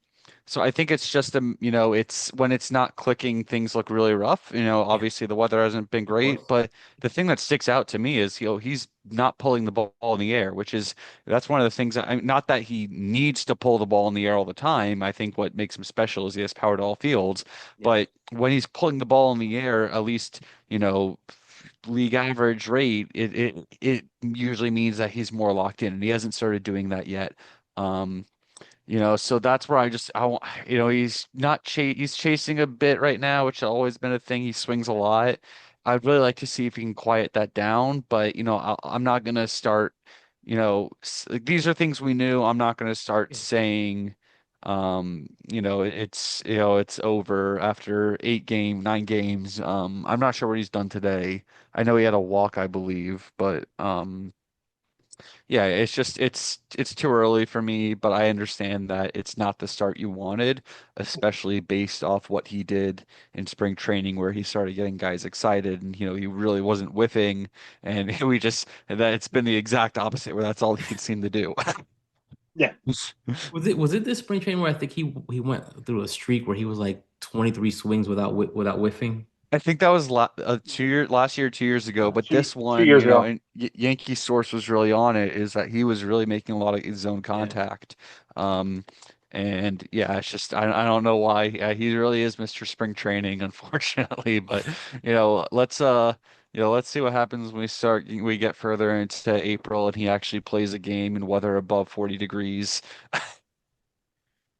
so I think it's just it's when it's not clicking, things look really rough. Yeah. Obviously the weather hasn't been Of great, course. but the thing that sticks out to me is, he's not pulling the ball in the air, which is that's one of the things not that he needs to pull the ball in the air all the time. I think what makes him special is he has power to all fields, Yes. but when he's pulling the ball in the air, at least, league average rate, it usually means that he's more locked in, and he hasn't started doing that yet. Um, so that's where he's not he's chasing a bit right now, which has always been a thing. He swings a lot. I'd really like to see if he can quiet that down, but I'm not gonna start, like, these are things we knew. I'm not gonna start Yeah. saying, it's over after 9 games. I'm not sure what he's done today. I know he had a walk, I believe, but yeah, it's just it's too early for me, but I understand that it's not the start you wanted, especially based off what he did in spring training where he started getting guys excited and he really wasn't whiffing and that it's been the exact opposite where that's all he could seem to do. Yeah, Was it this spring training where I think he went through a streak where he was like 23 swings without whiffing? I think that was last year, 2 years ago, but two this two one, years ago. and Yankee Source was really on it, is that he was really making a lot of his own Yeah. contact. Um, and yeah, it's just I don't know why. Yeah, he really is Mr. Spring Training, unfortunately. But let's let's see what happens when we get further into April and he actually plays a game in weather above 40 degrees. It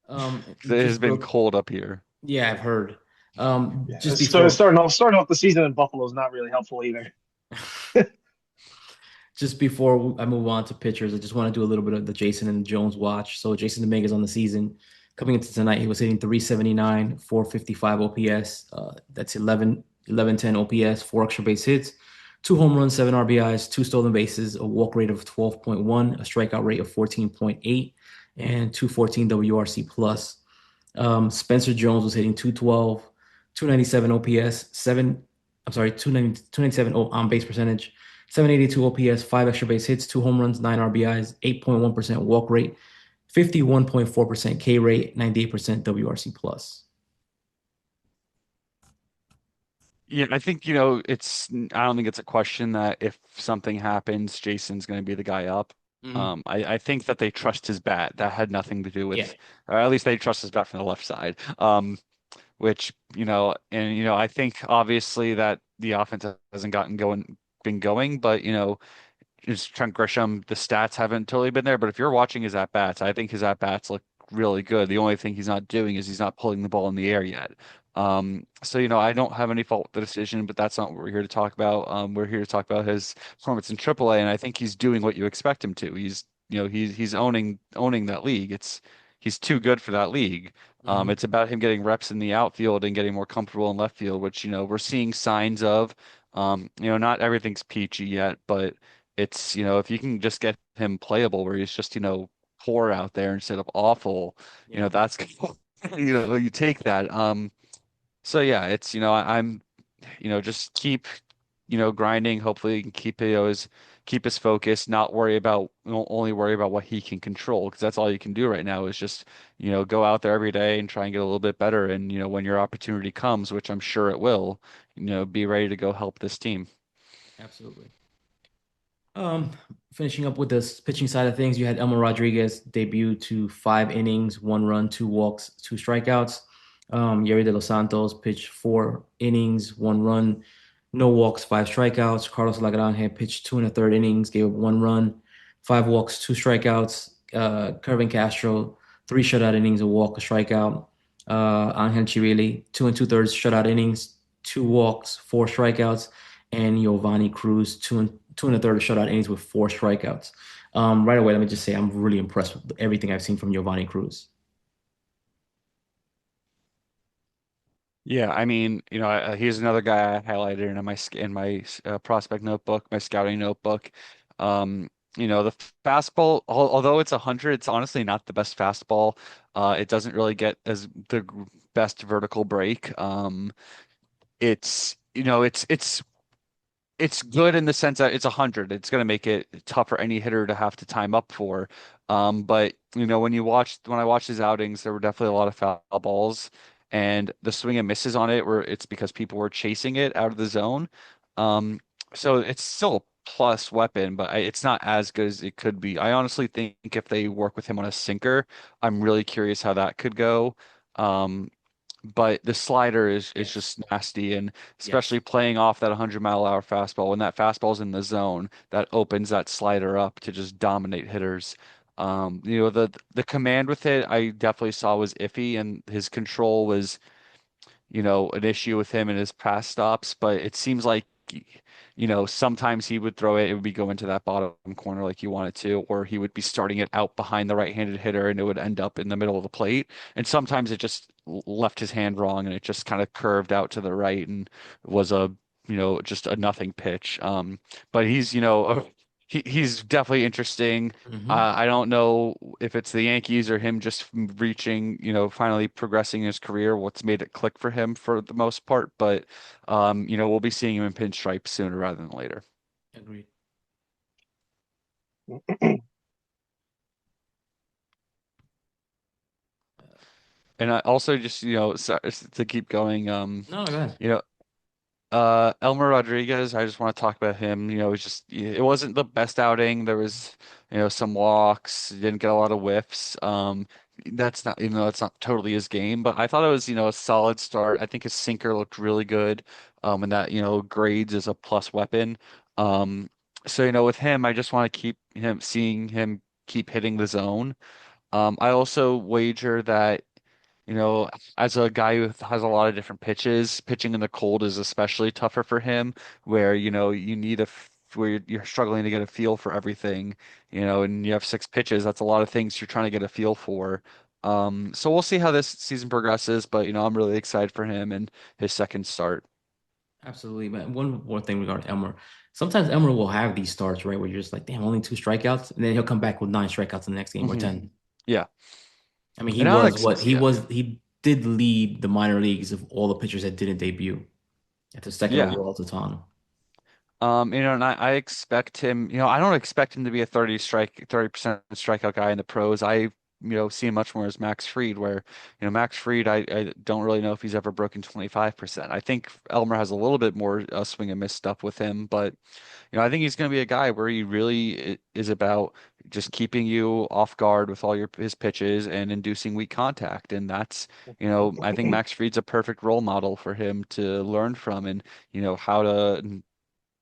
has Just been real, cold up here. yeah, I've heard. Yeah, Just before starting off the season in Buffalo is not really helpful either. Just before I move on to pitchers, I just want to do a little bit of the Jason and Jones watch. So Jason Dominguez on the season. Coming into tonight, he was hitting 379, 455 OPS. That's 10 OPS, four extra base hits, two home runs, seven RBIs, two stolen bases, a walk rate of 12.1, a strikeout rate of 14.8, and 214 WRC plus. Spencer Jones was hitting 212, 297 OPS, I'm sorry, 297 on base percentage, 782 OPS, five extra base hits, two home runs, nine RBIs, 8.1% walk rate, 51.4% K rate, 98% WRC plus. Yeah, I think, I don't think it's a question that if something happens, Jason's going to be the guy up. Hmm. I think that they trust his bat. That had nothing to do Yeah. with, or at least they trust his bat from the left side. Which, I think obviously that the offense hasn't been going, but, just Trent Grisham, the stats haven't totally been there. But if you're watching his at bats, I think his at bats look really good. The only thing he's not doing is he's not pulling the ball in the air yet. So I don't have any fault with the decision, but that's not what we're here to talk about. We're here to talk about his performance in AAA, and I think he's doing what you expect him to. He's owning that league. He's too good for that league. Hmm. It's about him getting reps in the outfield and getting more comfortable in left field, which we're seeing signs of. Not everything's peachy yet, but if you can just get him playable where he's just, poor out there instead of awful, Yeah. that's, you take that. So yeah, I'm, just keep, grinding. Hopefully he can keep his focus, not worry about, only worry about what he can control, because that's all you can do right now is just, go out there every day and try and get a little bit better. And, when your opportunity comes, which I'm sure it will, be ready to go help this team. Absolutely. Um, Finishing up with the pitching side of things, you had Elmer Rodriguez debut to 5 innings, 1 run, two walks, two strikeouts. Yerry De Los Santos pitched 4 innings, 1 run, no walks, five strikeouts. Carlos Lagrange had pitched two and a third innings, gave up 1 run, five walks, two strikeouts. Kervin Castro, three shutout innings, a walk, a strikeout. Angel Chivili, two and two thirds shutout innings, two walks, four strikeouts, and Giovanni Cruz, two and a third shutout innings with four strikeouts. Right away, let me just say I'm really impressed with everything I've seen from Giovanni Cruz. Yeah, I mean, he's another guy I highlighted in my prospect notebook, my scouting notebook. The fastball, although it's 100, it's honestly not the best fastball. It doesn't really get as the best vertical break. It's good in the sense that it's 100. It's going to make it tough for any hitter to have to time up for. But when I watched his outings, there were definitely a lot of foul balls, and the swing and misses on it were it's because people were chasing it out of the zone. Um, so it's still a plus weapon, but it's not as good as it could be. I honestly think if they work with him on a sinker, I'm really curious how that could go. But the slider is Yes, just nasty, and yes, especially playing off that 100-mile-an-hour fastball. When that fastball's in the zone, that opens that slider up to just dominate hitters. The command with it, I definitely saw was iffy, and his control was an issue with him and his pass stops, but it seems like, sometimes he would throw it, it would be going to that bottom corner like you want it to, or he would be starting it out behind the right-handed hitter and it would end up in the middle of the plate. And sometimes it just left his hand wrong and it just kind of curved out to the right and was just a nothing pitch. But he's definitely interesting. hmm, I don't know if it's the Yankees or him just reaching, finally progressing his career, what's made it click for him for the most part. But, we'll be seeing him in pinstripes sooner rather than later. agreed. And I also just, to keep going, No, go ahead. you know, Elmer Rodriguez, I just want to talk about him. It wasn't the best outing. There was, some walks, didn't get a lot of whiffs. That's not, even though that's not totally his game, but I thought it was, a solid start. I think his sinker looked really good. and that, grades is a plus weapon. Um, so, with him, I just want to seeing him keep hitting the zone. I also wager that, you know, as a guy who has a lot of different pitches, pitching in the cold is especially tougher for him, where, you need where you're struggling to get a feel for everything, and you have six pitches. That's a lot of things you're trying to get a feel for. So we'll see how this season progresses, but, I'm really excited for him and his second start. Absolutely. But one more thing regarding Elmer. Sometimes Elmer will have these starts, right, where you're just like, damn, only two strikeouts, and then he'll come back with nine strikeouts in the next game or Hmm. 10. Yeah. I mean, he And I don't was ex what yeah. he did lead the minor leagues of all the pitchers that didn't debut at the second Yeah. overall at the time. And I expect him, I don't expect him to be a 30% strikeout guy in the pros. See him much more as Max Fried, where, Max Fried, I don't really know if he's ever broken 25%. I think Elmer has a little bit more swing and miss stuff with him, but, I think he's going to be a guy where he really is about just keeping you off guard with all his pitches and inducing weak contact. And that's, I think Max Fried's a perfect role model for him to learn from, and, how to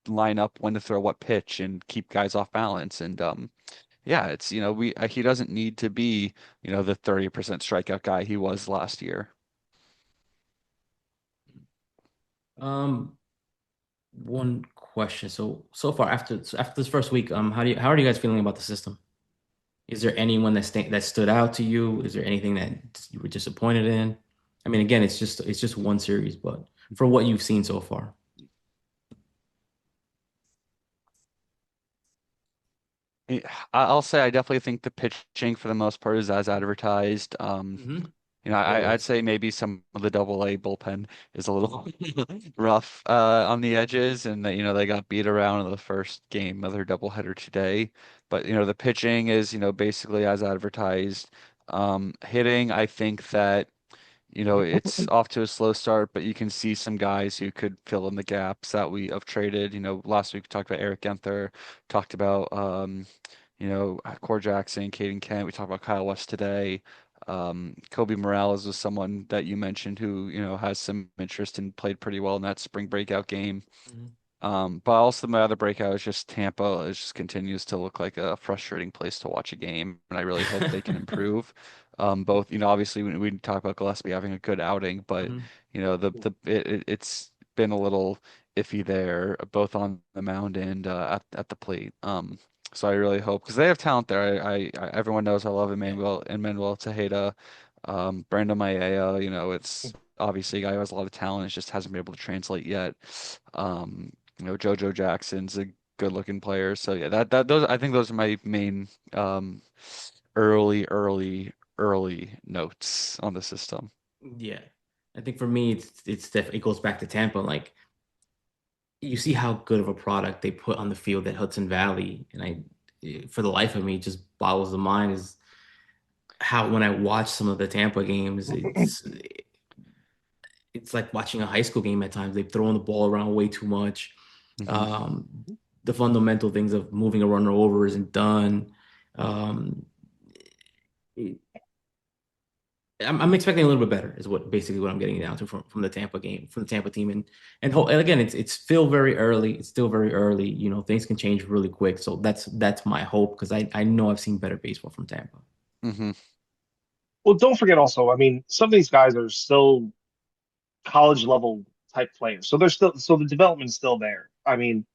line up when to throw what pitch and keep guys off balance. And yeah, it's he doesn't need to be the 30% strikeout guy he was last year. Um, One question. So far after this first week, how are you guys feeling about the system? Is there anyone that stood out to you? Is there anything that you were disappointed in? I mean, again, it's just one series, but for what you've seen so far. I- I'll say I definitely think the pitching for the most part is as advertised. Hmm. I'd Always. say maybe some of the double A bullpen is a little rough on the edges, and that they got beat around in the first game of their doubleheader today. But the pitching is basically as advertised. Hitting, I think that it's off to a slow start, but you can see some guys who could fill in the gaps that we have traded. Last week we talked about Eric Genther, talked about Core Jackson, Caden Kent. We talked about Kyle West today. Kobe Morales was someone that you mentioned who, has some interest and played pretty well in that spring breakout game. Mhm. But also my other breakout is just Tampa. It just continues to look like a frustrating place to watch a game, and I really hope they can improve. Both, obviously we talk about Gillespie having a good outing, but Mhm. it's been a little iffy there, both on the mound and at the plate. So I really hope, because they have talent there. Everyone knows I love Yeah. Emmanuel Tejeda, Brandon Mayea. It's obviously a guy who has a lot of talent. It just hasn't been able to translate yet. Um, JoJo Jackson's a good looking player. So yeah, that those I think those are my main early, early, early notes on the system. Yeah. I think for me, it goes back to Tampa. Like you see how good of a product they put on the field at Hudson Valley, and for the life of me, it just boggles the mind is how when I watch some of the Tampa games, it's like watching a high school game at times. They've thrown the ball around way too much. Hmm. Um, the fundamental things of moving a runner over isn't done. Um, I'm expecting a little bit better, is what basically what I'm getting down to from the Tampa game, from the Tampa team, and again, it's still very early. It's still very early. Things can change really quick. So that's my hope because I know I've seen better baseball from Tampa. Hmm. Well, don't forget also, I mean, some of these guys are still college level type players. So the development's still there. I mean,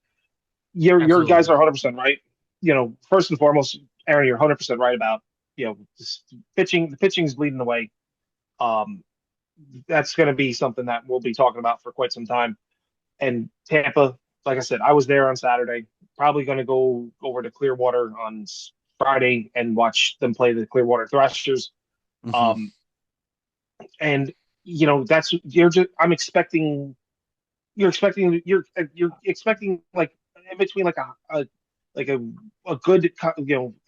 your guys Absolutely. are 100% right. First and foremost, Aaron, you're 100% right about, just pitching. The pitching's leading the way. Um, that's going to be something that we'll be talking about for quite some time. And Tampa, like I said, I was there on Saturday. Probably going to go over to Clearwater on Friday and watch them play the Clearwater Thrashers. Hmm. Um, and that's you're just I'm expecting you're expecting like in between like like a a good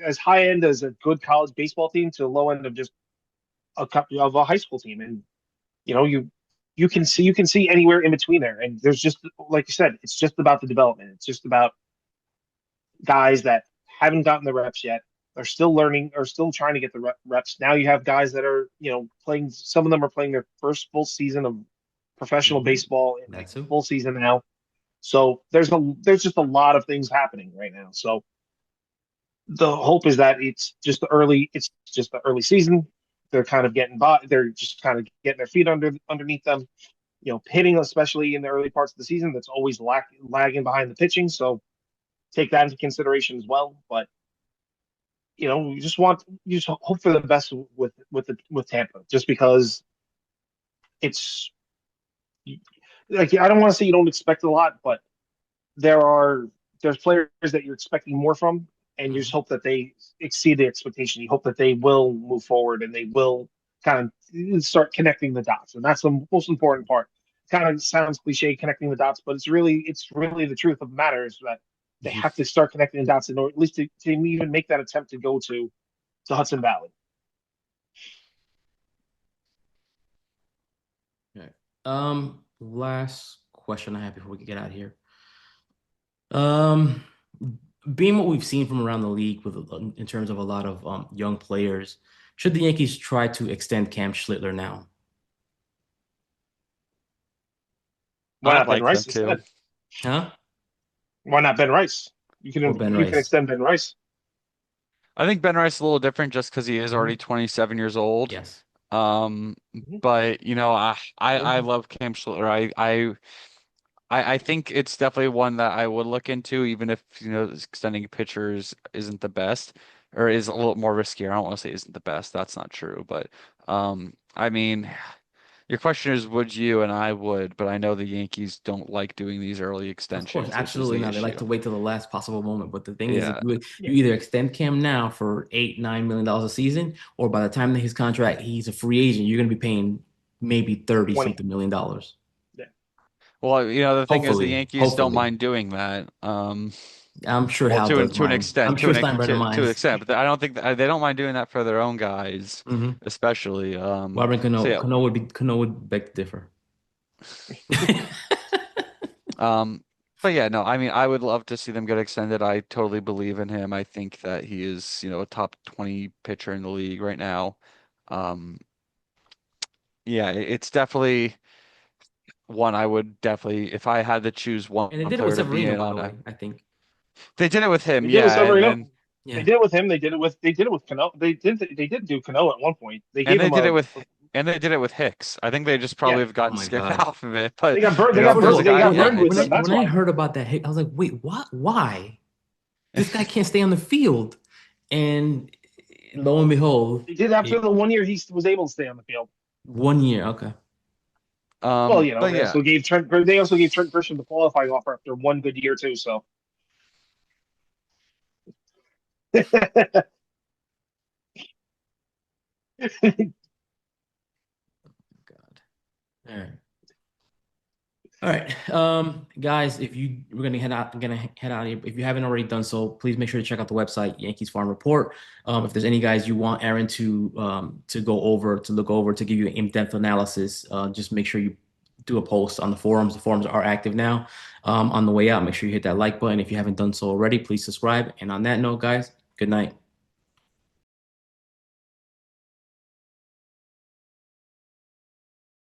as high end as a good college baseball team to low end of just of a high school team, and you know you can see anywhere in between there, and there's just like you said, it's just about the development. It's just about guys that haven't gotten the reps yet, are still learning, are still trying to get the reps. Now you have guys that are playing. Some of them are playing their first full season of professional Hmm. baseball in That like too. full season now. So there's just a lot of things happening right now. So the hope is that it's just the early season. They're kind of getting by. They're just kind of getting their feet underneath them. Hitting especially in the early parts of the season, that's always lagging behind the pitching. So take that into consideration as well. But you just hope for the best with Tampa, just because it's like I don't want to say you don't expect a lot, but there are there's players that you're expecting more from, and you just Hmm. hope that they exceed the expectation. You hope that they will move forward and they will kind of start connecting the dots, and that's the most important part. Kind of sounds cliche, connecting the dots, but it's really the truth of the matter is that they have to start connecting the dots in order at least to even make that attempt to go to Hudson Valley. All right. Last question I have before we get out of here. Being what we've seen from around the league with in terms of a lot of young players, should the Yankees try to extend Cam Schlittler now? Why I'd not Ben like them Rice to. instead? Huh? Why not Ben Rice? You Or can Ben you can Rice? extend Ben Rice. I think Ben Rice is a little different just because he is Hmm. already 27 years old. Yes. Um, Mhm. but I love Cam Schlitter. I think it's definitely one that I would look into, even if extending pitchers isn't the best or is a little more riskier. I don't want to say isn't the best. That's not true. But I mean, your question is would you, and I would, but I know the Yankees don't like doing these early Of course, extensions, which is absolutely the not. They like issue. to wait till the last possible moment. But the thing is, if Yeah. you either extend Cam now for $8, $9 million a season, or by the time that his contract, he's a free agent, you're going to be paying maybe 30 20. something million dollars. Yeah. Well, the thing is the Hopefully, Yankees don't hopefully. mind doing that. I'm sure Well, Hal to an does to an mine. I'm extent, sure Steinbrenner to an minds. extent, but I don't think that, they don't mind doing that for their own guys, Hmm. especially. Robin So Cano, yeah, Cano would beg to differ. um, but yeah, no, I mean, I would love to see them get extended. I totally believe in him. I think that he is, a top 20 pitcher in the league right now. Um, yeah, it's definitely one I would definitely, if I had to choose one And they did it with player to be Severino, in by the on way, I think. they did it with They him, did with yeah, and Severino. then They Yeah. did it with him. They did it with Cano. They did do Cano at one point. They And gave they him did it a with and they did it with Hicks. I think they just yeah. probably have Oh gotten my scared God. off of it. But They got burned. They if got First of there's a burned. all, They guy got who when I burned with when I them. hits, That's when I why. heard about that hit, I was like, wait, what? Why? This guy can't stay on the field. And lo and behold, They did after the 1 year he was able to stay on the field. 1 year. Okay. Well, but they yeah, also gave Trent. They also gave Trent Grisham the qualifying offer after one good year too. So God. All right. All right, guys, if you we're gonna head out here. If you haven't already done so, please make sure to check out the website Yankees Farm Report. If there's any guys you want Aaron to go over, to look over, to give you an in-depth analysis, just make sure you do a post on the forums. The forums are active now. On the way out, make sure you hit that like button. If you haven't done so already, please subscribe. And on that note, guys, good night.